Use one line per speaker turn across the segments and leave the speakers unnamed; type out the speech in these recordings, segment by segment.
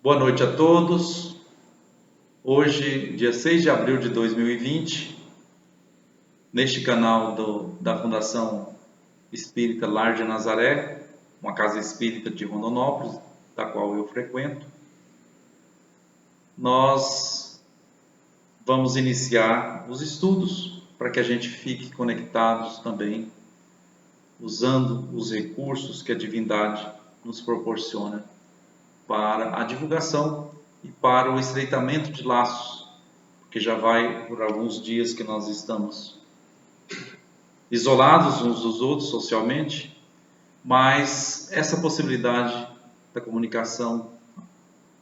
Boa noite a todos. Hoje, dia 6 de abril de 2020, neste canal da Fundação Espírita Lar de Nazaré, uma casa espírita de Rondonópolis, da qual eu frequento, nós vamos iniciar os estudos para que a gente fique conectados também, usando os recursos que a divindade nos proporciona para a divulgação e para o estreitamento de laços, porque já vai por alguns dias que nós estamos isolados uns dos outros socialmente, mas essa possibilidade da comunicação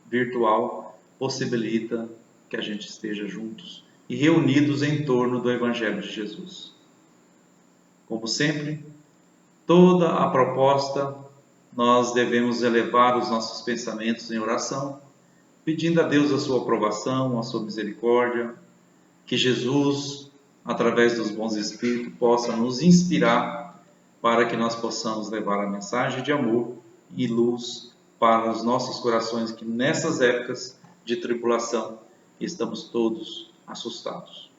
virtual possibilita que a gente esteja juntos e reunidos em torno do Evangelho de Jesus. Como sempre, toda a proposta nós devemos elevar os nossos pensamentos em oração, pedindo a Deus a sua aprovação, a sua misericórdia, que Jesus, através dos bons espíritos, possa nos inspirar para que nós possamos levar a mensagem de amor e luz para os nossos corações, que nessas épocas de tribulação estamos todos assustados.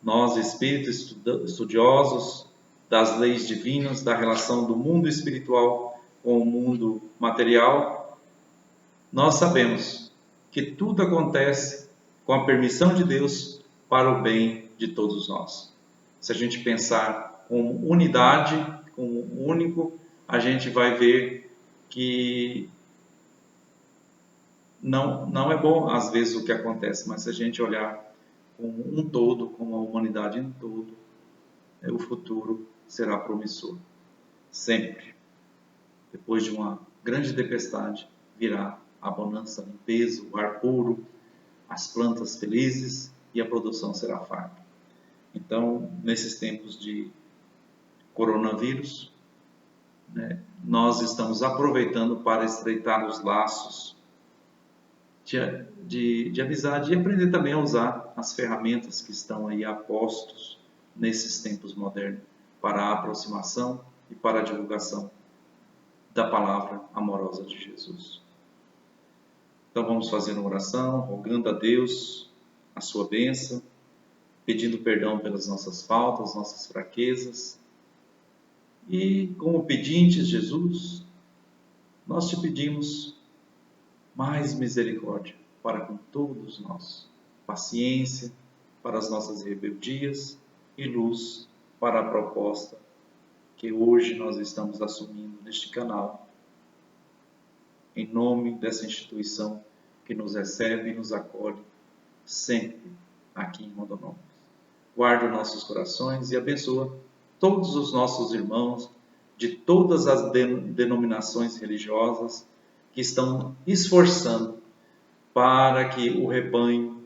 Nós, espíritos estudiosos das leis divinas, da relação do mundo espiritual com o mundo material, nós sabemos que tudo acontece com a permissão de Deus para o bem de todos nós. Se a gente pensar como unidade, como único, a gente vai ver que não é bom às vezes o que acontece, mas se a gente olhar como um todo, como a humanidade em todo, o futuro será promissor. Sempre. Depois de uma grande tempestade, virá a bonança, a limpeza, o ar puro, as plantas felizes e a produção será farta. Então, nesses tempos de coronavírus, nós estamos aproveitando para estreitar os laços de amizade e aprender também a usar as ferramentas que estão aí a postos nesses tempos modernos para a aproximação e para a divulgação da palavra amorosa de Jesus. Então vamos fazer uma oração, rogando a Deus a sua bênção, pedindo perdão pelas nossas faltas, nossas fraquezas. E como pedintes, Jesus, nós te pedimos mais misericórdia para com todos nós, paciência para as nossas rebeldias e luz para a proposta que hoje nós estamos assumindo neste canal, em nome dessa instituição que nos recebe e nos acolhe sempre aqui em Rondonópolis. Guarda nossos corações e abençoa todos os nossos irmãos de todas as denominações religiosas que estão esforçando para que o rebanho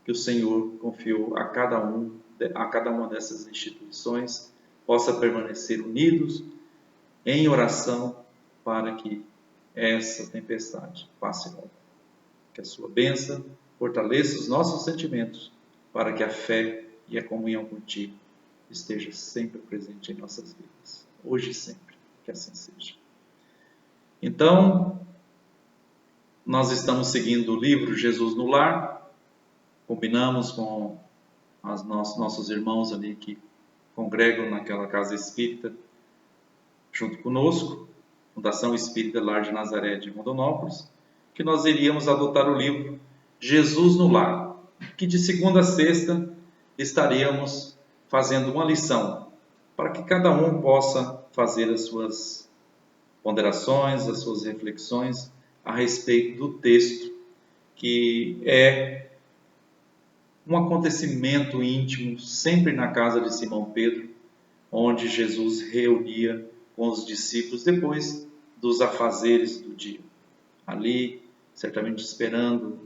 que o Senhor confiou a cada uma dessas instituições possa permanecer unidos em oração para que essa tempestade passe logo. Que a sua bênção fortaleça os nossos sentimentos para que a fé e a comunhão contigo esteja sempre presente em nossas vidas, hoje e sempre, que assim seja. Então, nós estamos seguindo o livro Jesus no Lar, combinamos com nossos irmãos ali que congregam naquela casa espírita junto conosco, Fundação Espírita Lar de Nazaré de Rondonópolis, que nós iríamos adotar o livro Jesus no Lar, que de segunda a sexta estaríamos fazendo uma lição, para que cada um possa fazer as suas ponderações, as suas reflexões a respeito do texto, que é um acontecimento íntimo, sempre na casa de Simão Pedro, onde Jesus reunia com os discípulos depois dos afazeres do dia. Ali, certamente esperando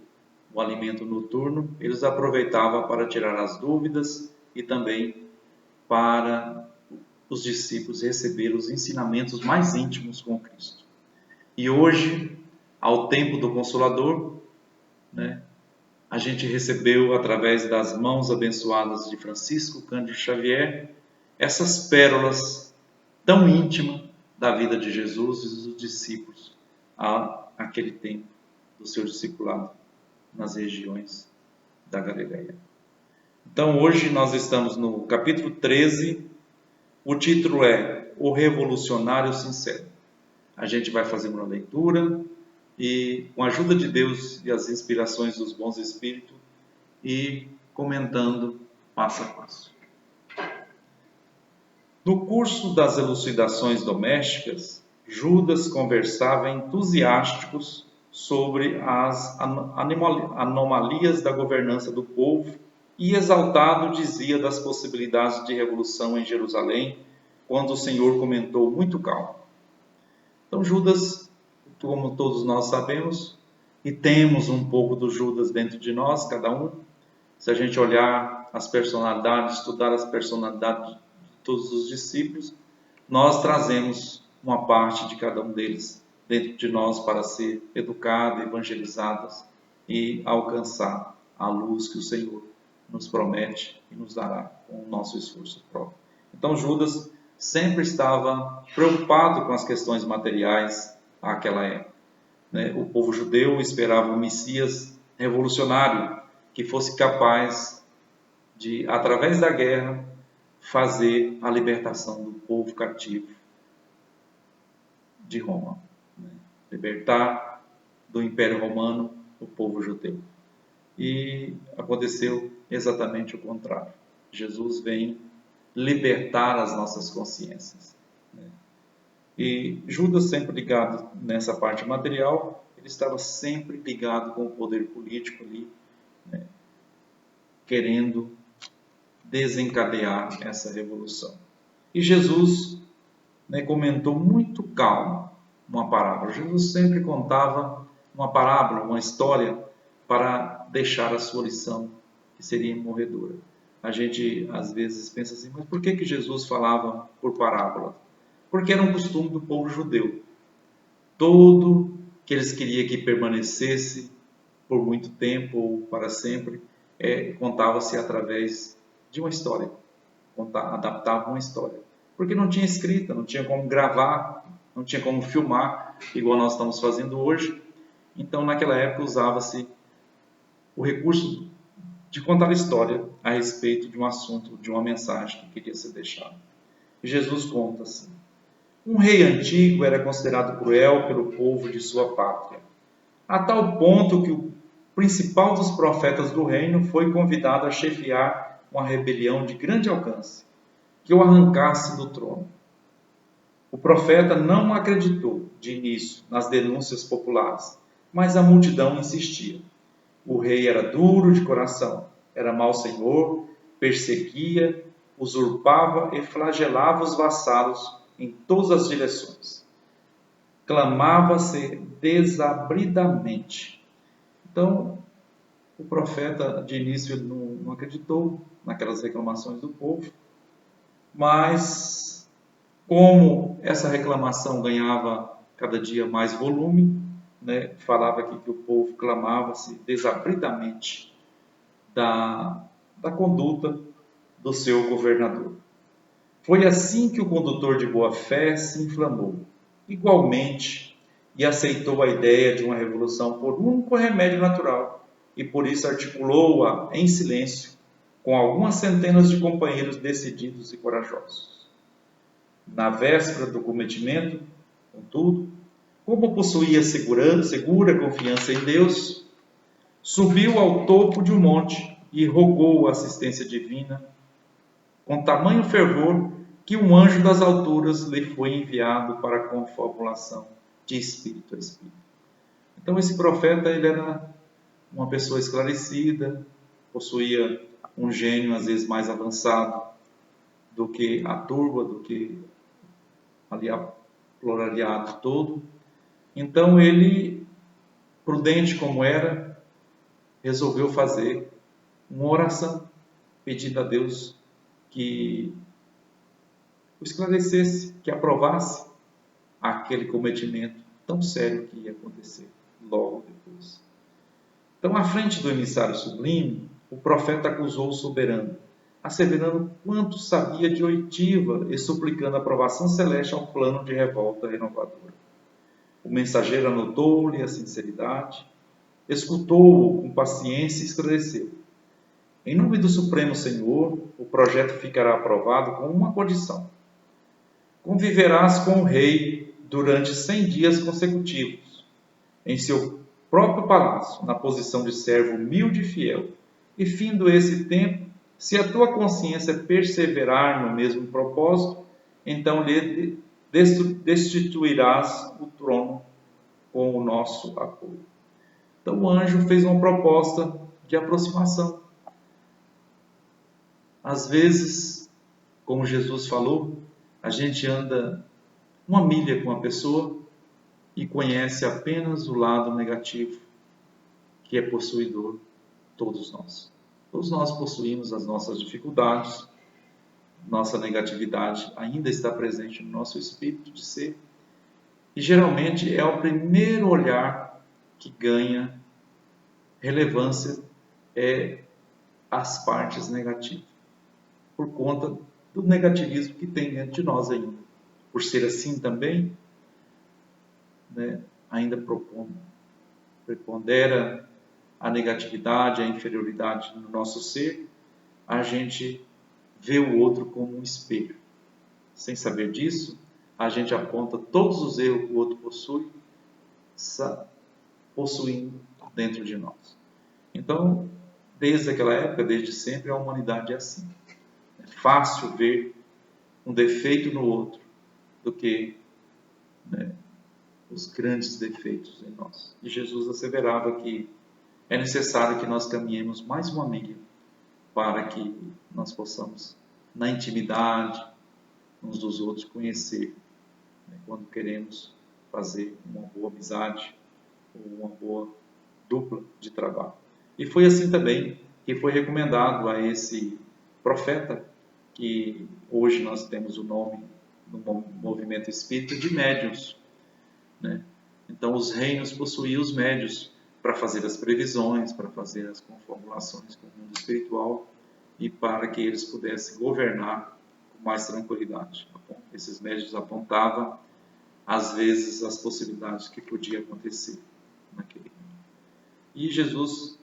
o alimento noturno, eles aproveitavam para tirar as dúvidas e também para os discípulos receber os ensinamentos mais íntimos com Cristo. E hoje, ao tempo do Consolador, a gente recebeu, através das mãos abençoadas de Francisco Cândido Xavier, essas pérolas tão íntimas da vida de Jesus e dos discípulos àquele tempo do seu discipulado nas regiões da Galileia. Então hoje nós estamos no capítulo 13, o título é O Revolucionário Sincero. A gente vai fazer uma leitura e, com a ajuda de Deus e as inspirações dos bons espíritos, e comentando passo a passo. No curso das elucidações domésticas, Judas conversava entusiásticos sobre as anomalias da governança do povo e exaltado dizia das possibilidades de revolução em Jerusalém, quando o Senhor comentou muito calmo. Então Judas, como todos nós sabemos, e temos um pouco do Judas dentro de nós, cada um, se a gente olhar as personalidades, estudar as personalidades de todos os discípulos, nós trazemos uma parte de cada um deles dentro de nós para ser educados, evangelizados e alcançar a luz que o Senhor nos promete e nos dará com o nosso esforço próprio. Então Judas sempre estava preocupado com as questões materiais àquela época. O povo judeu esperava um Messias revolucionário que fosse capaz de, através da guerra, fazer a libertação do povo cativo de Roma. Libertar do Império Romano o povo judeu. E aconteceu exatamente o contrário. Jesus vem libertar as nossas consciências. E Judas, sempre ligado nessa parte material, ele estava sempre ligado com o poder político ali, querendo desencadear essa revolução. E Jesus comentou muito calmo uma parábola. Jesus sempre contava uma parábola, uma história, para deixar a sua lição, que seria morredora. A gente às vezes pensa assim, mas por que Jesus falava por parábola? Porque era um costume do povo judeu. Todo que eles queriam que permanecesse por muito tempo ou para sempre, contava-se através de uma história. Adaptava uma história. Porque não tinha escrita, não tinha como gravar, não tinha como filmar, igual nós estamos fazendo hoje. Então, naquela época, usava-se o recurso de contar a história a respeito de um assunto, de uma mensagem que queria ser deixada. E Jesus conta assim: um rei antigo era considerado cruel pelo povo de sua pátria, a tal ponto que o principal dos profetas do reino foi convidado a chefiar uma rebelião de grande alcance, que o arrancasse do trono. O profeta não acreditou de início nas denúncias populares, mas a multidão insistia. O rei era duro de coração, era mau senhor, perseguia, usurpava e flagelava os vassalos em todas as direções. Clamava-se desabridamente. Então, o profeta de início não acreditou naquelas reclamações do povo, mas como essa reclamação ganhava cada dia mais volume, falava aqui que o povo clamava-se desabridamente da conduta do seu governador. Foi assim que o condutor de boa fé se inflamou, igualmente, e aceitou a ideia de uma revolução por um único remédio natural, e por isso articulou-a em silêncio, com algumas centenas de companheiros decididos e corajosos. Na véspera do cometimento, contudo, como possuía segura confiança em Deus, subiu ao topo de um monte e rogou a assistência divina com tamanho fervor que um anjo das alturas lhe foi enviado para a confabulação de espírito a espírito. Então esse profeta, ele era uma pessoa esclarecida, possuía um gênio às vezes mais avançado do que a turba, do que ali a pluralidade todo. Então ele, prudente como era, resolveu fazer uma oração, pedindo a Deus que o esclarecesse, que aprovasse aquele cometimento tão sério que ia acontecer logo depois. Então, à frente do emissário sublime, o profeta acusou o soberano, asseverando quanto sabia de oitiva e suplicando a aprovação celeste ao plano de revolta renovadora. O mensageiro anotou-lhe a sinceridade escutou-o com paciência e esclareceu. Em nome do Supremo Senhor, o projeto ficará aprovado com uma condição. Conviverás com o rei durante 100 dias consecutivos, em seu próprio palácio, na posição de servo humilde e fiel. E findo esse tempo, se a tua consciência perseverar no mesmo propósito, então lhe destituirás o trono com o nosso apoio. Então o anjo fez uma proposta de aproximação. Às vezes, como Jesus falou, a gente anda uma milha com a pessoa e conhece apenas o lado negativo, que é possuidor, todos nós. Todos nós possuímos as nossas dificuldades, nossa negatividade ainda está presente no nosso espírito de ser, e geralmente é o primeiro olhar que ganha relevância, as partes negativas, por conta do negativismo que tem dentro de nós ainda. Por ser assim também, ainda prepondera a negatividade, a inferioridade no nosso ser, a gente vê o outro como um espelho. Sem saber disso, a gente aponta todos os erros que o outro possui, possuindo dentro de nós. Então, desde aquela época, desde sempre, a humanidade é assim. É fácil ver um defeito no outro do que os grandes defeitos em nós. E Jesus asseverava que é necessário que nós caminhemos mais uma milha para que nós possamos, na intimidade uns dos outros, conhecer, quando queremos fazer uma boa amizade ou uma boa dupla de trabalho. E foi assim também que foi recomendado a esse profeta, que hoje nós temos o nome no movimento espírita de médiuns. Então os reinos possuíam os médiuns para fazer as previsões, para fazer as confabulações com o mundo espiritual e para que eles pudessem governar com mais tranquilidade. Esses médiuns apontavam, às vezes, as possibilidades que podia acontecer naquele mundo. E Jesus,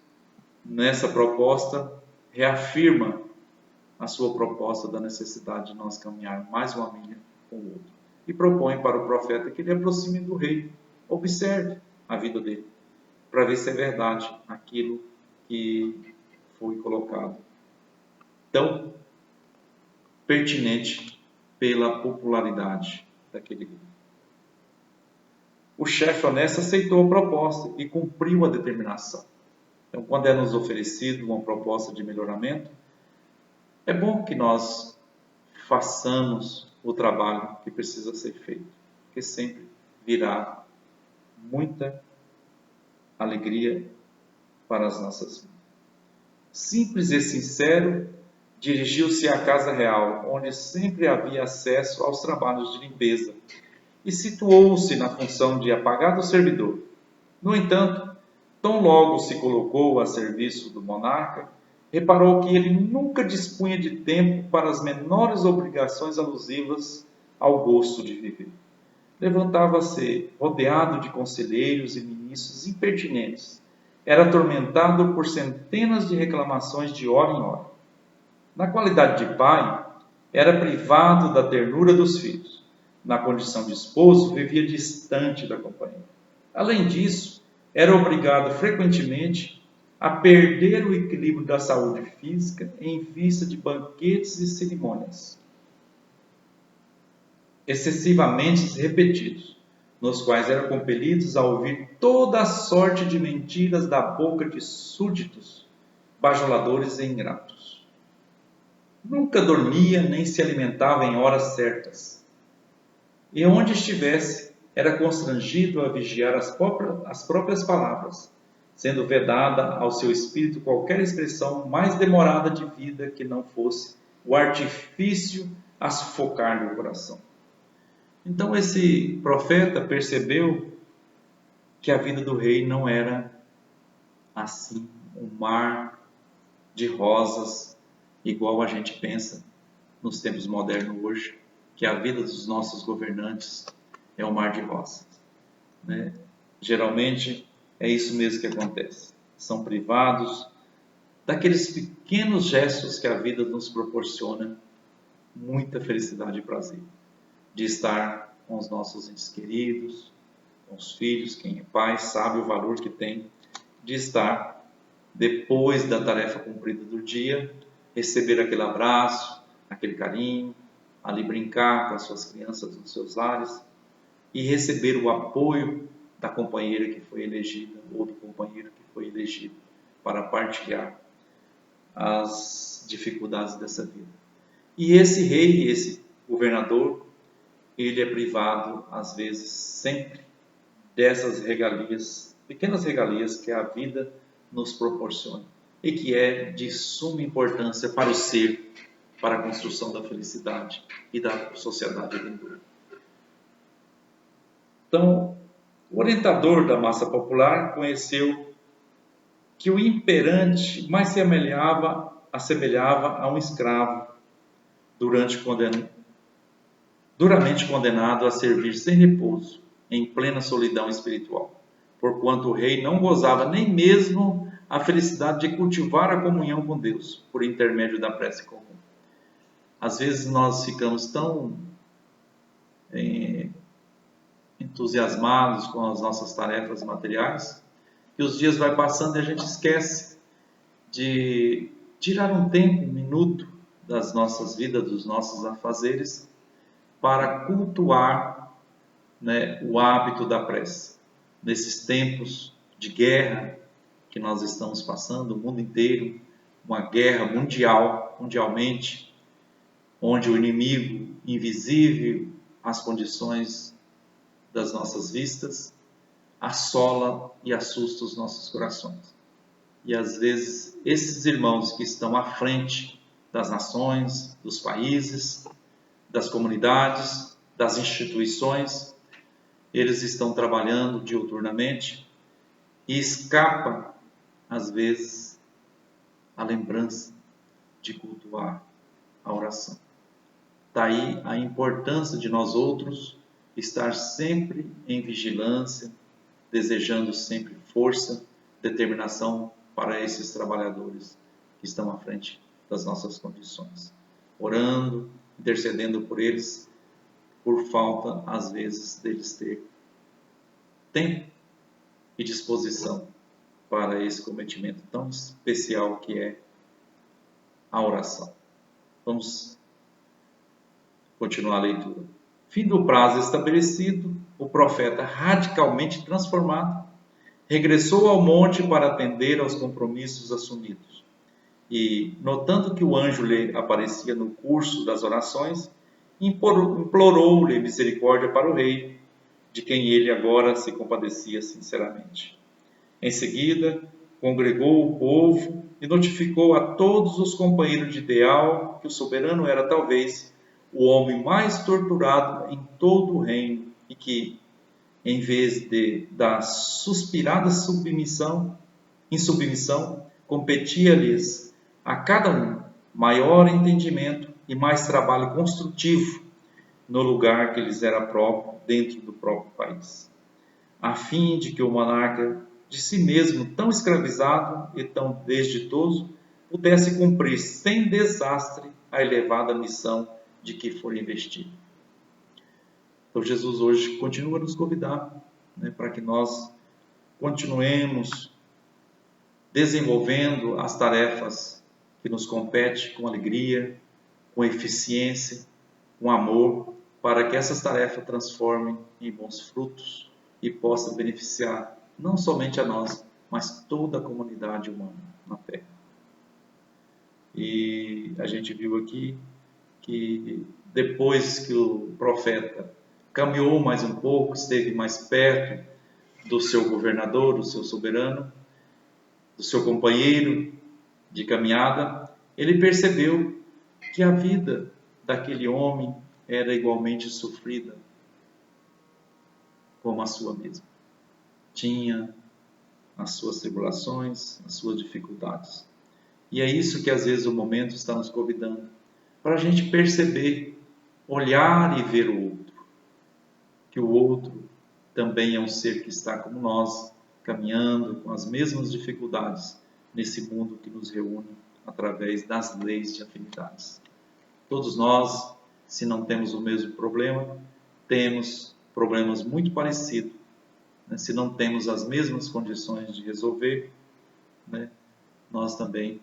nessa proposta, reafirma a sua proposta da necessidade de nós caminhar mais uma milha com o outro. E propõe para o profeta que ele aproxime do rei, observe a vida dele, para ver se é verdade aquilo que foi colocado tão pertinente pela popularidade daquele livro. O chefe honesto aceitou a proposta e cumpriu a determinação. Então, quando é nos oferecido uma proposta de melhoramento, é bom que nós façamos o trabalho que precisa ser feito, porque sempre virá muita alegria para as nossas vidas. Simples e sincero, dirigiu-se à casa real, onde sempre havia acesso aos trabalhos de limpeza, e situou-se na função de apagado servidor. No entanto, tão logo se colocou a serviço do monarca, reparou que ele nunca dispunha de tempo para as menores obrigações alusivas ao gosto de viver. Levantava-se rodeado de conselheiros e ministros impertinentes. Era atormentado por centenas de reclamações de hora em hora. Na qualidade de pai, era privado da ternura dos filhos. Na condição de esposo, vivia distante da companhia. Além disso, era obrigado frequentemente a perder o equilíbrio da saúde física em vista de banquetes e cerimônias excessivamente repetidos, nos quais eram compelidos a ouvir toda a sorte de mentiras da boca de súditos, bajuladores e ingratos. Nunca dormia nem se alimentava em horas certas, e onde estivesse, era constrangido a vigiar as próprias palavras, sendo vedada ao seu espírito qualquer expressão mais demorada de vida que não fosse o artifício a sufocar-lhe o coração. Então esse profeta percebeu que a vida do rei não era assim, um mar de rosas, igual a gente pensa nos tempos modernos hoje, que a vida dos nossos governantes é um mar de rosas. Geralmente é isso mesmo que acontece. São privados daqueles pequenos gestos que a vida nos proporciona muita felicidade e prazer. De estar com os nossos entes queridos, com os filhos, quem é pai sabe o valor que tem de estar, depois da tarefa cumprida do dia, receber aquele abraço, aquele carinho, ali brincar com as suas crianças nos seus lares e receber o apoio da companheira que foi elegida ou do companheiro que foi elegido para partilhar as dificuldades dessa vida. E esse rei, esse governador, ele é privado, às vezes, sempre dessas regalias, pequenas regalias que a vida nos proporciona e que é de suma importância para o ser, para a construção da felicidade e da sociedade vindoura. Então, o orientador da massa popular conheceu que o imperante mais se assemelhava a um escravo duramente condenado a servir sem repouso, em plena solidão espiritual, porquanto o rei não gozava nem mesmo a felicidade de cultivar a comunhão com Deus, por intermédio da prece comum. Às vezes nós ficamos tão entusiasmados com as nossas tarefas materiais, que os dias vai passando e a gente esquece de tirar um tempo, um minuto das nossas vidas, dos nossos afazeres, para cultuar, o hábito da prece. Nesses tempos de guerra que nós estamos passando, o mundo inteiro, uma guerra mundialmente, onde o inimigo invisível às condições das nossas vistas assola e assusta os nossos corações. E às vezes esses irmãos que estão à frente das nações, dos países, das comunidades, das instituições, eles estão trabalhando diuturnamente e escapa, às vezes, a lembrança de cultuar a oração. Daí a importância de nós outros estar sempre em vigilância, desejando sempre força, determinação para esses trabalhadores que estão à frente das nossas condições. Orando, intercedendo por eles, por falta, às vezes, deles ter tempo e disposição para esse cometimento tão especial que é a oração. Vamos continuar a leitura. Fim do prazo estabelecido, o profeta, radicalmente transformado, regressou ao monte para atender aos compromissos assumidos. E, notando que o anjo lhe aparecia no curso das orações, implorou-lhe misericórdia para o rei, de quem ele agora se compadecia sinceramente. Em seguida, congregou o povo e notificou a todos os companheiros de ideal que o soberano era talvez o homem mais torturado em todo o reino e que, em vez da suspirada submissão, competia-lhes a cada um maior entendimento e mais trabalho construtivo no lugar que lhes era próprio dentro do próprio país, a fim de que o monarca, de si mesmo tão escravizado e tão desditoso, pudesse cumprir sem desastre a elevada missão de que for investido. Então Jesus hoje continua a nos convidar, para que nós continuemos desenvolvendo as tarefas que nos competem com alegria, com eficiência, com amor, para que essas tarefas transformem em bons frutos e possa beneficiar não somente a nós, mas toda a comunidade humana na Terra. E a gente viu aqui que depois que o profeta caminhou mais um pouco, esteve mais perto do seu governador, do seu soberano, do seu companheiro de caminhada, ele percebeu que a vida daquele homem era igualmente sofrida como a sua mesma. Tinha as suas tribulações, as suas dificuldades. E é isso que às vezes o momento está nos convidando, para a gente perceber, olhar e ver o outro. Que o outro também é um ser que está como nós, caminhando com as mesmas dificuldades nesse mundo que nos reúne através das leis de afinidades. Todos nós, se não temos o mesmo problema, temos problemas muito parecidos. Se não temos as mesmas condições de resolver, nós também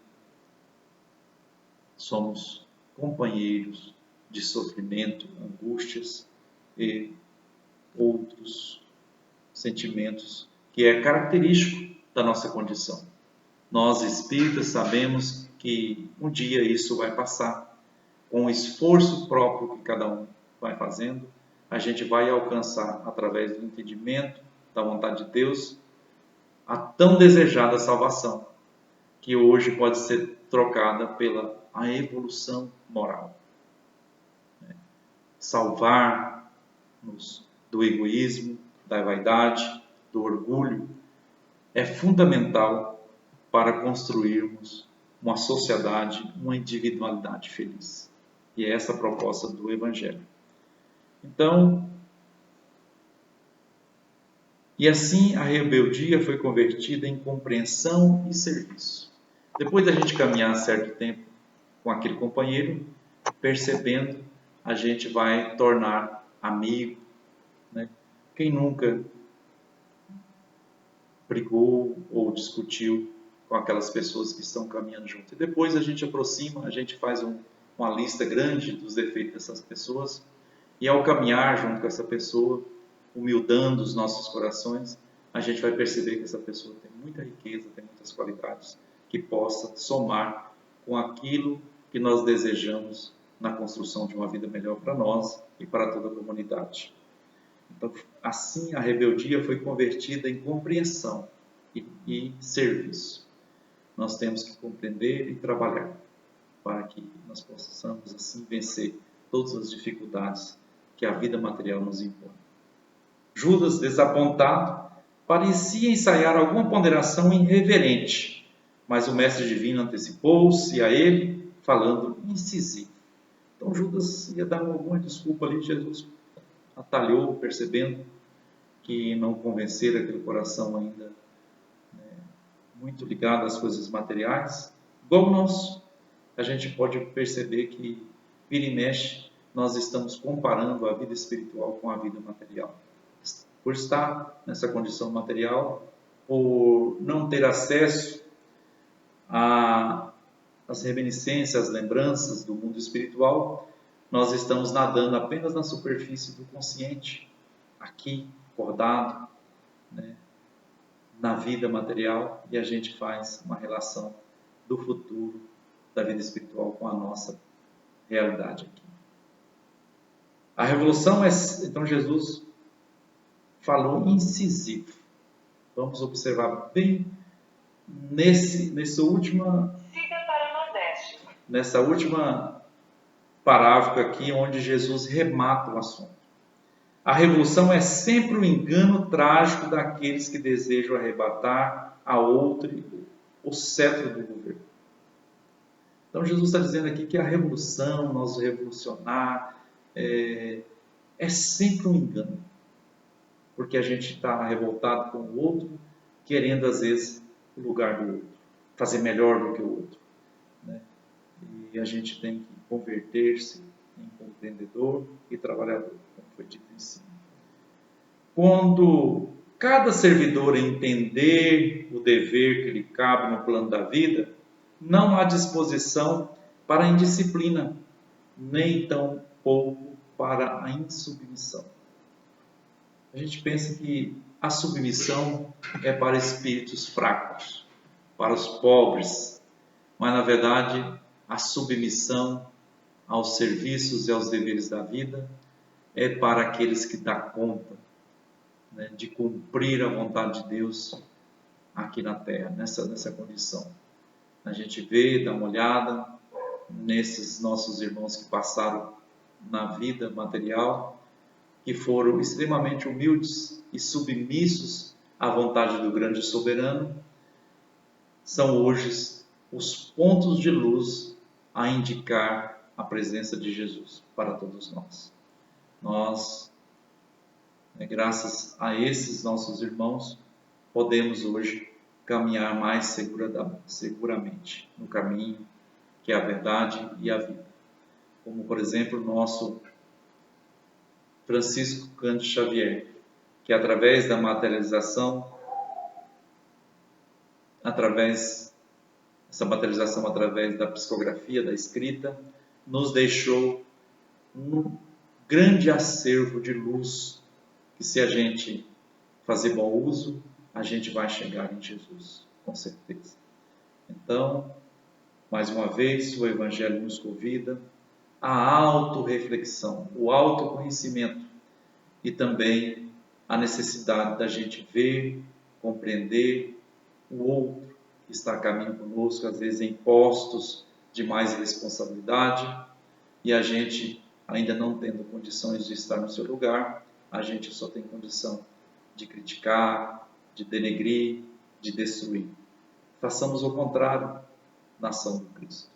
somos companheiros de sofrimento, angústias e outros sentimentos que é característico da nossa condição. Nós espíritas sabemos que um dia isso vai passar. Com o esforço próprio que cada um vai fazendo, a gente vai alcançar, através do entendimento da vontade de Deus, a tão desejada salvação, que hoje pode ser trocada pela a evolução moral. Salvar-nos do egoísmo, da vaidade, do orgulho, é fundamental para construirmos uma sociedade, uma individualidade feliz. E é essa a proposta do Evangelho. Então, e assim a rebeldia foi convertida em compreensão e serviço. Depois da gente caminhar certo tempo com aquele companheiro, percebendo, a gente vai tornar amigo. Quem nunca brigou ou discutiu com aquelas pessoas que estão caminhando junto? E depois a gente aproxima, a gente faz uma lista grande dos defeitos dessas pessoas, e ao caminhar junto com essa pessoa, humildando os nossos corações, a gente vai perceber que essa pessoa tem muita riqueza, tem muitas qualidades, que possa somar com aquilo que nós desejamos na construção de uma vida melhor para nós e para toda a comunidade. Então, assim a rebeldia foi convertida em compreensão e serviço. Nós temos que compreender e trabalhar para que nós possamos assim vencer todas as dificuldades que a vida material nos impõe. Judas, desapontado, parecia ensaiar alguma ponderação irreverente, mas o mestre divino antecipou-se a ele, falando incisivo. Então Judas ia dar alguma desculpa ali, Jesus atalhou, percebendo que não convencera aquele coração ainda muito ligado às coisas materiais, igual o nosso. A gente pode perceber que, vira e mexe, nós estamos comparando a vida espiritual com a vida material. Por estar nessa condição material, por não ter acesso às reminiscências, às lembranças do mundo espiritual, nós estamos nadando apenas na superfície do consciente, aqui, acordado, na vida material, e a gente faz uma relação do futuro da vida espiritual com a nossa realidade aqui. A revolução é, então Jesus falou incisivo. Vamos observar bem nessa última parágrafo aqui, onde Jesus remata o assunto. A revolução é sempre o engano trágico daqueles que desejam arrebatar a outro o cetro do governo. Então Jesus está dizendo aqui que a revolução, nós revolucionar, é sempre um engano. Porque a gente está revoltado com o outro, querendo às vezes o lugar do outro, fazer melhor do que o outro. E a gente tem que converter-se em compreendedor e trabalhador, como foi dito em cima. Quando cada servidor entender o dever que lhe cabe no plano da vida, não há disposição para a indisciplina, nem tão pouco para a insubmissão. A gente pensa que a submissão é para espíritos fracos, para os pobres, mas na verdade a submissão aos serviços e aos deveres da vida é para aqueles que dão conta de cumprir a vontade de Deus aqui na Terra, nessa condição. A gente vê, dá uma olhada nesses nossos irmãos que passaram na vida material, que foram extremamente humildes e submissos à vontade do grande soberano, são hoje os pontos de luz a indicar a presença de Jesus para todos nós. Nós, graças a esses nossos irmãos, podemos hoje caminhar mais seguramente no caminho que é a verdade e a vida. Como, por exemplo, o nosso Francisco Cândido Xavier, que através da materialização, através da psicografia, da escrita, nos deixou um grande acervo de luz, que se a gente fazer bom uso, a gente vai chegar em Jesus, com certeza. Então, mais uma vez, o Evangelho nos convida à autorreflexão, o autoconhecimento e também a necessidade da gente ver, compreender o outro que está a caminho conosco, às vezes em postos de mais responsabilidade, e a gente, ainda não tendo condições de estar no seu lugar, a gente só tem condição de criticar, de denegrir, de destruir. Façamos o contrário na ação do Cristo,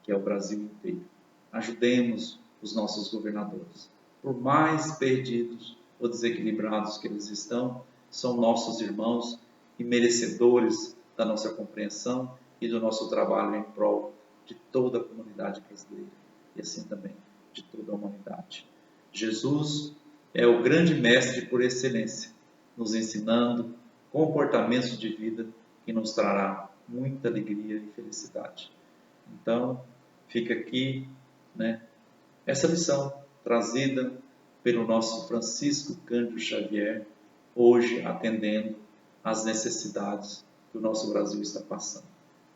que é o Brasil inteiro. Ajudemos os nossos governadores. Por mais perdidos ou desequilibrados que eles estão, são nossos irmãos e merecedores da nossa compreensão e do nosso trabalho em prol de toda a comunidade brasileira e assim também de toda a humanidade. Jesus é o grande mestre por excelência, nos ensinando comportamentos de vida que nos trará muita alegria e felicidade. Então, fica aqui, essa lição trazida pelo nosso Francisco Cândido Xavier, hoje atendendo às necessidades que o nosso Brasil está passando.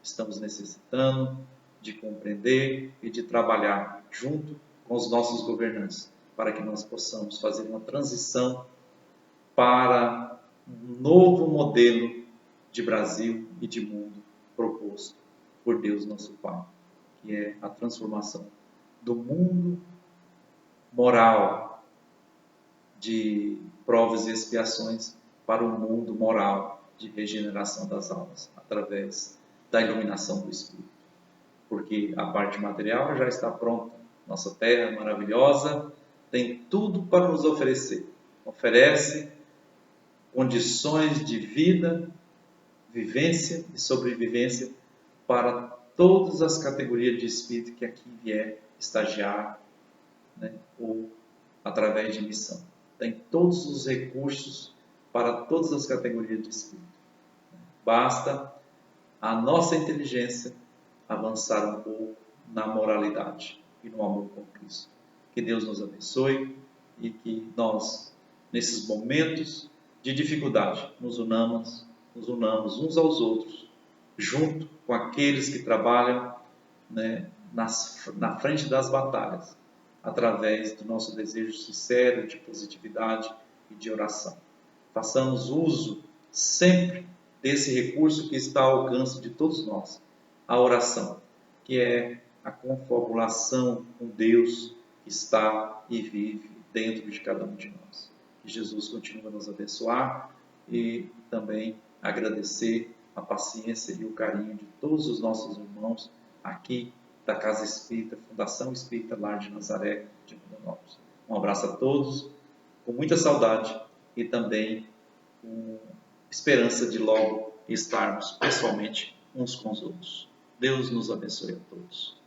Estamos necessitando de compreender e de trabalhar junto com os nossos governantes, para que nós possamos fazer uma transição para um novo modelo de Brasil e de mundo proposto por Deus nosso Pai, que é a transformação do mundo moral de provas e expiações para um mundo moral de regeneração das almas, através da iluminação do Espírito. Porque a parte material já está pronta. Nossa terra maravilhosa tem tudo para nos oferecer. Oferece condições de vida, vivência e sobrevivência para todas as categorias de espírito que aqui vier estagiar, ou através de missão. Tem todos os recursos para todas as categorias de espírito. Basta a nossa inteligência avançar um pouco na moralidade e no amor com Cristo. Que Deus nos abençoe e que nós, nesses momentos de dificuldade, nos unamos uns aos outros, junto com aqueles que trabalham na frente das batalhas, através do nosso desejo sincero de positividade e de oração. Façamos uso sempre desse recurso que está ao alcance de todos nós, a oração, que é a confabulação com Deus que está e vive dentro de cada um de nós. Que Jesus continue a nos abençoar e também agradecer a paciência e o carinho de todos os nossos irmãos aqui da Casa Espírita, Fundação Espírita Lar de Nazaré de Rondonópolis. Um abraço a todos, com muita saudade e também com esperança de logo estarmos pessoalmente uns com os outros. Deus nos abençoe a todos.